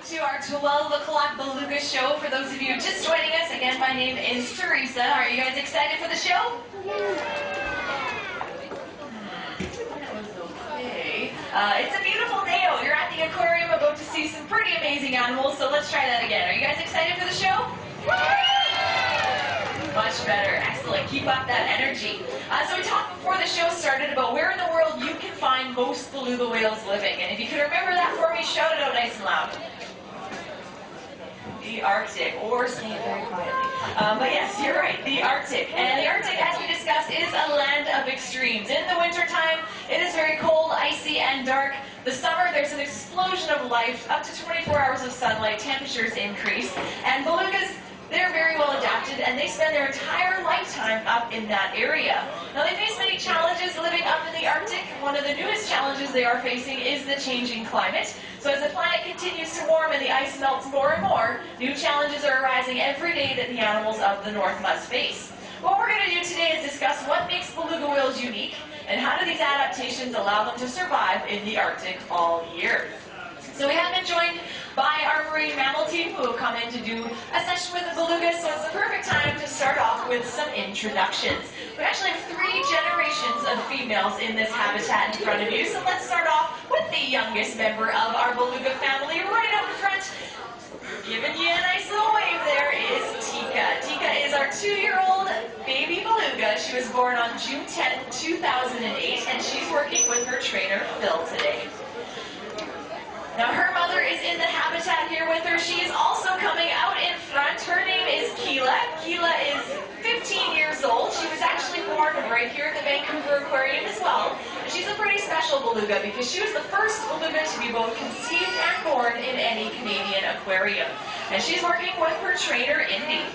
to our 12 o'clock Beluga show. For those of you just joining us, again, my name is Teresa. Are you guys excited for the show? Okay. It's a beautiful day out. You're at the aquarium about to see some pretty amazing animals, so let's try that again. Are you guys excited for the show? Much better. Excellent. Keep up that energy. So we talked before the show started about where in the world you can find most beluga whales living. And if you can remember that for me, shout it out nice and loud. The Arctic, or say it very quietly. But yes, you're right, the Arctic. And the Arctic, as we discussed, is a land of extremes. In the wintertime, it is very cold, icy, and dark. The summer, there's an explosion of life, up to 24 hours of sunlight, temperatures increase. And belugas, they're very well adapted, and they spend their entire lifetime up in that area. Now, they face many challenges living up in the Arctic. One of the newest challenges they are facing is the changing climate. So as the planet continues to warm and the ice melts more and more, new challenges are arising every day that the animals of the north must face. What we're going to do today is discuss what makes beluga whales unique, and how do these adaptations allow them to survive in the Arctic all year. So we have been joined by our marine mammal team who have come in to do a session with the belugas, so it's the perfect time to start off with some introductions. We actually have 3 generations of females in this habitat in front of you, so let's start off with the youngest member of our beluga family right up front. Giving you a nice little wave there is Tika. Tika is our 2-year-old baby beluga. She was born on June 10, 2008, and she's working with her trainer, Phil, today. Now, her mother is in the habitat here with her. She is also coming out in front. Her name is Keela. Keela is 15 years old. She was actually born right here at the Vancouver Aquarium as well. And she's a pretty special beluga because she was the first beluga to be both conceived and born in any Canadian aquarium. And she's working with her trainer, Indy.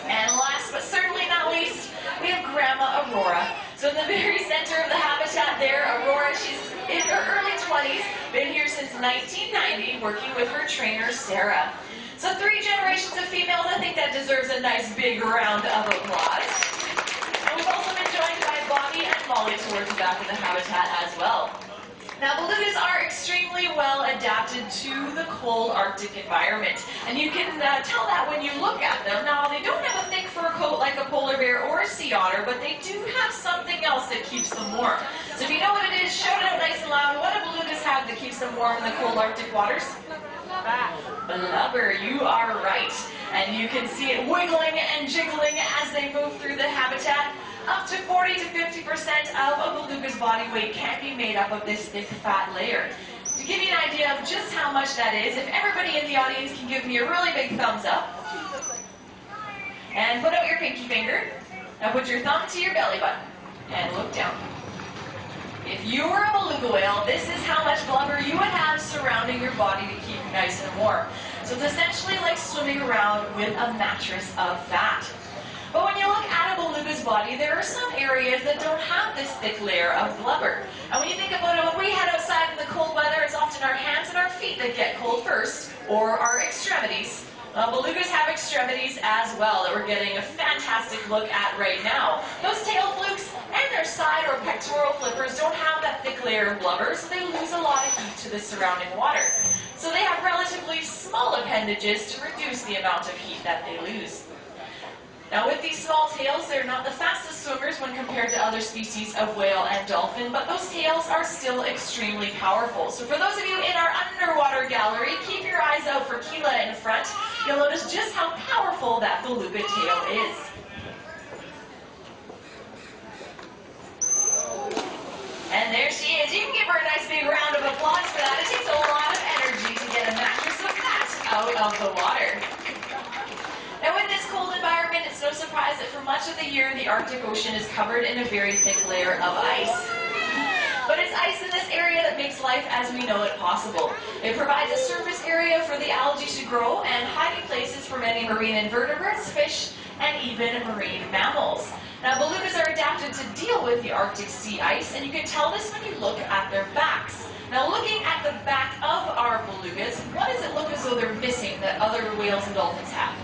And last but certainly not least, we have Grandma Aurora. So in the very center of the habitat there, Aurora, she's in her early 20s, been here since 1990, working with her trainer, Sarah. So 3 generations of females. I think that deserves a nice big round of applause. And we've also been joined by Bobby and Molly towards the back of the habitat as well. Now, belugas are extremely well adapted to the cold Arctic environment, and you can tell that when you look at them. Now, they don't have a thick fur coat like a polar bear or a sea otter, but they do have something else that keeps them warm. So if you know what it is, shout it out nice and loud. What do belugas have that keeps them warm in the cold Arctic waters? Blubber, you are right. And you can see it wiggling and jiggling as they move through the habitat. Up to 40 to 50% of a beluga's body weight can be made up of this thick fat layer. To give you an idea of just how much that is, if everybody in the audience can give me a really big thumbs up. And put out your pinky finger. Now put your thumb to your belly button. And look down. If you were a beluga whale, this is how much blubber you would have surrounding your body to keep you nice and warm. So it's essentially like swimming around with a mattress of fat. But when you look at a beluga's body, there are some areas that don't have this thick layer of blubber. And when you think about it, when we head outside in the cold weather, it's often our hands and our feet that get cold first, or our extremities. Belugas have extremities as well that we're getting a fantastic look at right now. Those tail flukes and their side or pectoral flippers don't have that thick layer of blubber, so they lose a lot of heat to the surrounding water. So they have relatively small appendages to reduce the amount of heat that they lose. Now, with these small tails, they're not the fastest swimmers when compared to other species of whale and dolphin, but those tails are still extremely powerful. So for those of you in our underwater gallery, keep your eyes out for Keela in front. You'll notice just how powerful that beluga tail is. And there she is. You can give her a nice big round of applause for that. It takes a lot of energy to get a mattress of fat out of the water. Now, in this cold environment, it's no surprise that for much of the year, the Arctic Ocean is covered in a very thick layer of ice. But it's ice in this area that makes life as we know it possible. It provides a surface area for the algae to grow and hiding places for many marine invertebrates, fish, and even marine mammals. Now, belugas are adapted to deal with the Arctic sea ice, and you can tell this when you look at their backs. Now, looking at the back of our belugas, what does it look as though they're missing that other whales and dolphins have?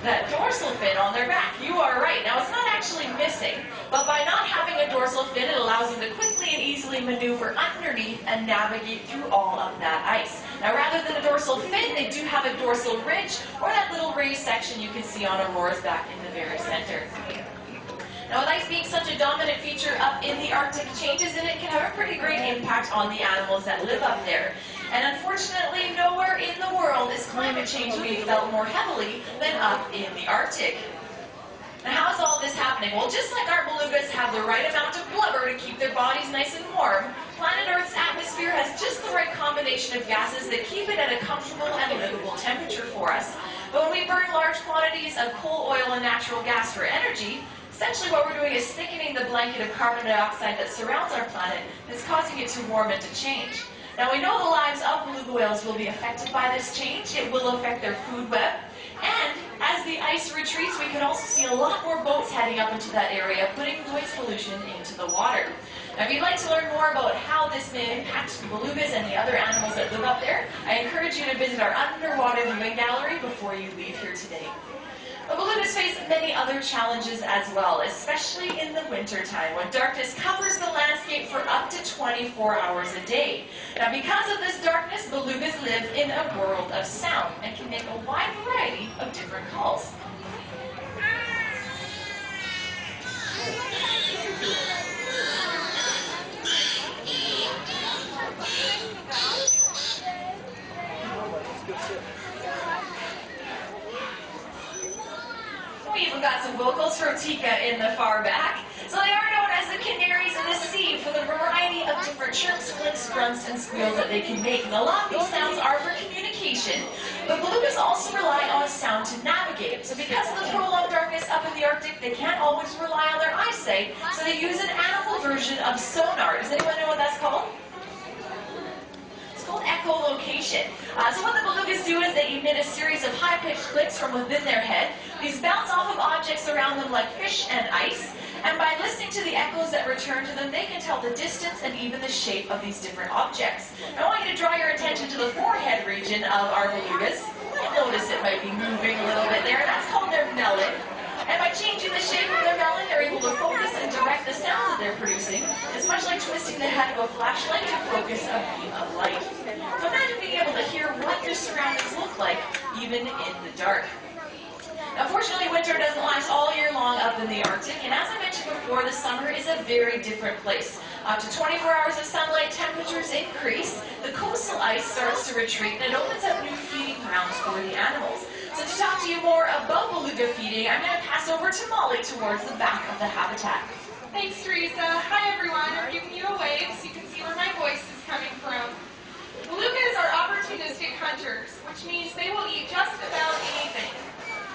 That dorsal fin on their back. You are right. Now, it's not actually missing, but by not having a dorsal fin, it allows them to quickly and easily easily maneuver underneath and navigate through all of that ice. Now, rather than a dorsal fin, they do have a dorsal ridge, or that little raised section you can see on Aurora's back in the very center. Now, with ice being such a dominant feature up in the Arctic, changes in it can have a pretty great impact on the animals that live up there. And unfortunately, nowhere in the world is climate change being felt more heavily than up in the Arctic. Now, how is all this happening? Well, just like our belugas have the right amount of blubber to keep their bodies nice and warm, planet Earth's atmosphere has just the right combination of gases that keep it at a comfortable and livable temperature for us. But when we burn large quantities of coal, oil, and natural gas for energy, essentially what we're doing is thickening the blanket of carbon dioxide that surrounds our planet and is causing it to warm and to change. Now, we know the lives of beluga whales will be affected by this change. It will affect their food web. And as the ice retreats, we can also see a lot more boats heading up into that area, putting noise pollution into the water. Now, if you'd like to learn more about how this may impact the belugas and the other animals that live up there, I encourage you to visit our underwater viewing gallery before you leave here today. The belugas face many other challenges as well, especially in the wintertime, when darkness covers the landscape for up to 24 hours a day. Now, because of this darkness, belugas live in a world of sound and can make a wide variety of different calls. We even got some vocals from Tika in the far back. So they are known as the canaries of the sea for the variety of different chirps, clicks, grunts, and squeals that they can make. And a lot of these sounds are for communication, but belugas also rely on sound to navigate. So because of the prolonged darkness up in the Arctic, they can't always rely on their eyesight, so they use an animal version of sonar. Does anyone know what that's called? Called echolocation. So what the belugas do is they emit a series of high-pitched clicks from within their head. These bounce off of objects around them like fish and ice, and by listening to the echoes that return to them, they can tell the distance and even the shape of these different objects. Now, I want you to draw your attention to the forehead region of our belugas. You might notice it might be moving a little bit there. That's called their melon. And by changing the shape of their melon, they're able to focus and direct the sounds that they're producing. It's much like twisting the head of a flashlight to focus a beam of light. So imagine being able to hear what your surroundings look like, even in the dark. Now, fortunately, winter doesn't last all year long up in the Arctic, and as I mentioned before, the summer is a very different place. Up to 24 hours of sunlight, temperatures increase, the coastal ice starts to retreat, and it opens up new feeding grounds for the animals. So to talk to you more about beluga feeding, I'm going to pass over to Molly towards the back of the habitat. Thanks, Teresa. Hi, everyone. I'm giving you a wave so you can see where my voice is coming from. Belugas are opportunistic hunters, which means they will eat just about anything.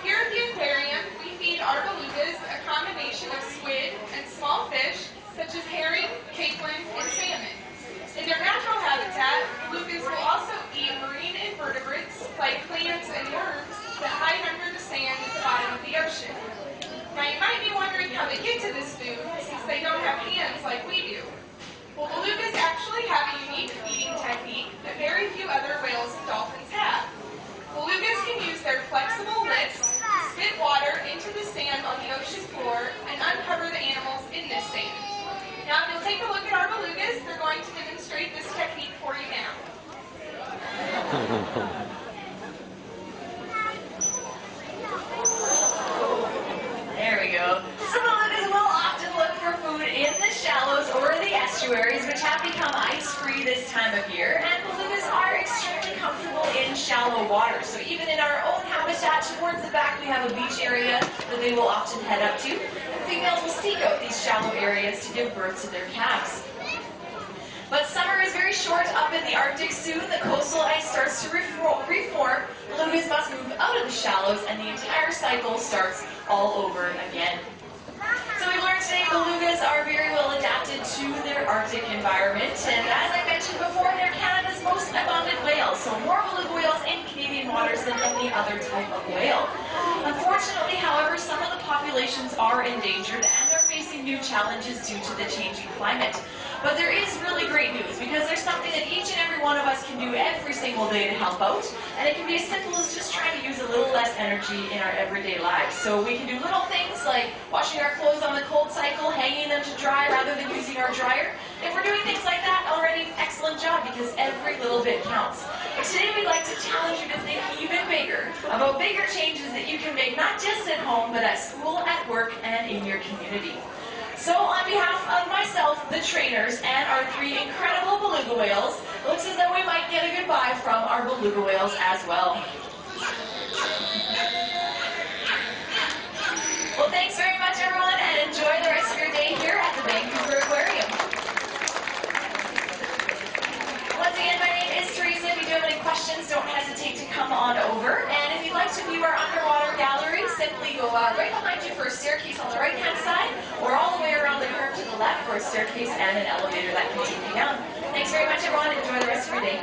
Here at the aquarium, we feed our belugas a combination of squid and small fish, such as herring, capelin, and salmon. In their natural habitat, belugas will also eat marine invertebrates like clams and worms that hide under the sand at the bottom of the ocean. Now, you might be wondering how they get to this food, since they don't have hands like we do. Well, belugas actually have a unique feeding technique that very few other whales and dolphins have. Belugas can use their flexible lips to spit water into the sand on the ocean floor and uncover the animals in this sand. Now, if you'll take a look at our belugas, they're going to demonstrate this technique for you now. There we go. So belugas will often look for food in the shallows or the estuaries, which have become ice-free this time of year, and belugas are extremely comfortable in shallow water. So even in our own habitat towards the back, we have a beach area that they will often head up to. And females will seek out these shallow areas to give birth to their calves. But summer is very short up in the Arctic. Soon the coastal ice starts to reform. Belugas must move out of the shallows, and the entire cycle starts all over again. So we learned today belugas are very well adapted to their Arctic environment, and as I mentioned before, they're Canada's most abundant whales, so more beluga whales in Canadian waters than any other type of whale. Unfortunately, however, some of the populations are endangered, and they're facing new challenges due to the changing climate. But there is really great news, because there's something that each and every one of us can do every single day to help out, and it can be as simple as just trying to use a little less energy in our everyday lives. So we can do little things like washing our clothes on the cold cycle, hanging them to dry rather than using our dryer. If we're doing things because every little bit counts. But today we'd like to challenge you to think even bigger about bigger changes that you can make, not just at home, but at school, at work, and in your community. So on behalf of myself, the trainers, and our 3 incredible beluga whales, it looks as though we might get a goodbye from our beluga whales as well. Well, thanks very much, everyone, and enjoy the rest of your day here at the Vancouver Aquarium. Once again, my name is Teresa. If you do have any questions, don't hesitate to come on over. And if you'd like to view our underwater gallery, simply go right behind you for a staircase on the right-hand side, or all the way around the curve to the left for a staircase and an elevator that can take you down. Thanks very much, everyone. Enjoy the rest of your day.